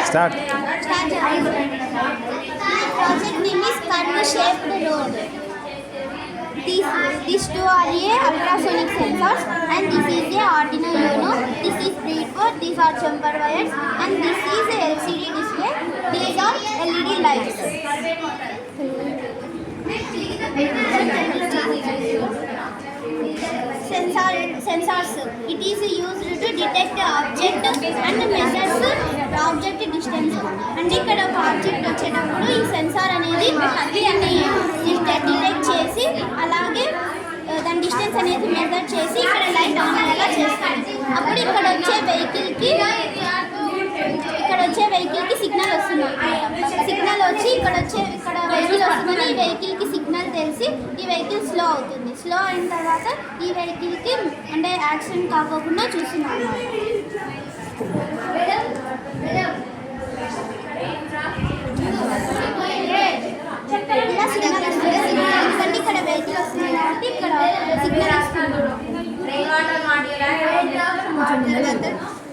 Start. Project name is Curve-shaped road. These two are ultrasonic sensors, and this is a Arduino Uno. This is breadboard. These are jumper wires, and this is a LCD display. These are LED lights. Sensors. It is used to detect object and measures object distance. అంటే ఇక్కడ ఒక object వచ్చేటప్పుడు ఈ censor అనేది దీన్ని detect చేసి అలాగే దాని డిస్టెన్స్ అనేది మెజర్ చేసి ఇక్కడ లైట్ ఆన్ అయ్యేలా చేస్తాను. అప్పుడు ఇక్కడ వచ్చే వెహికల్కి సిగ్నల్ వస్తుంది. సిగ్నల్ వచ్చి ఇక్కడ వెహికల్ వస్తుందని ఈ వెహికల్కి సిగ్నల్ తెలిసి ఈ వెహికల్ స్లో అవుతుంది. స్లో అయిన తర్వాత ఈ వెహికల్కి అంటే యాక్సిడెంట్ కాకోకుండా చూస్తున్నాను. ఇలా సిగ్నల్ వస్తుంది. ఎందుకంటే ఇక్కడ వెహికల్ వస్తుంది కాబట్టి ఇక్కడ సిగ్నల్ వస్తుంది.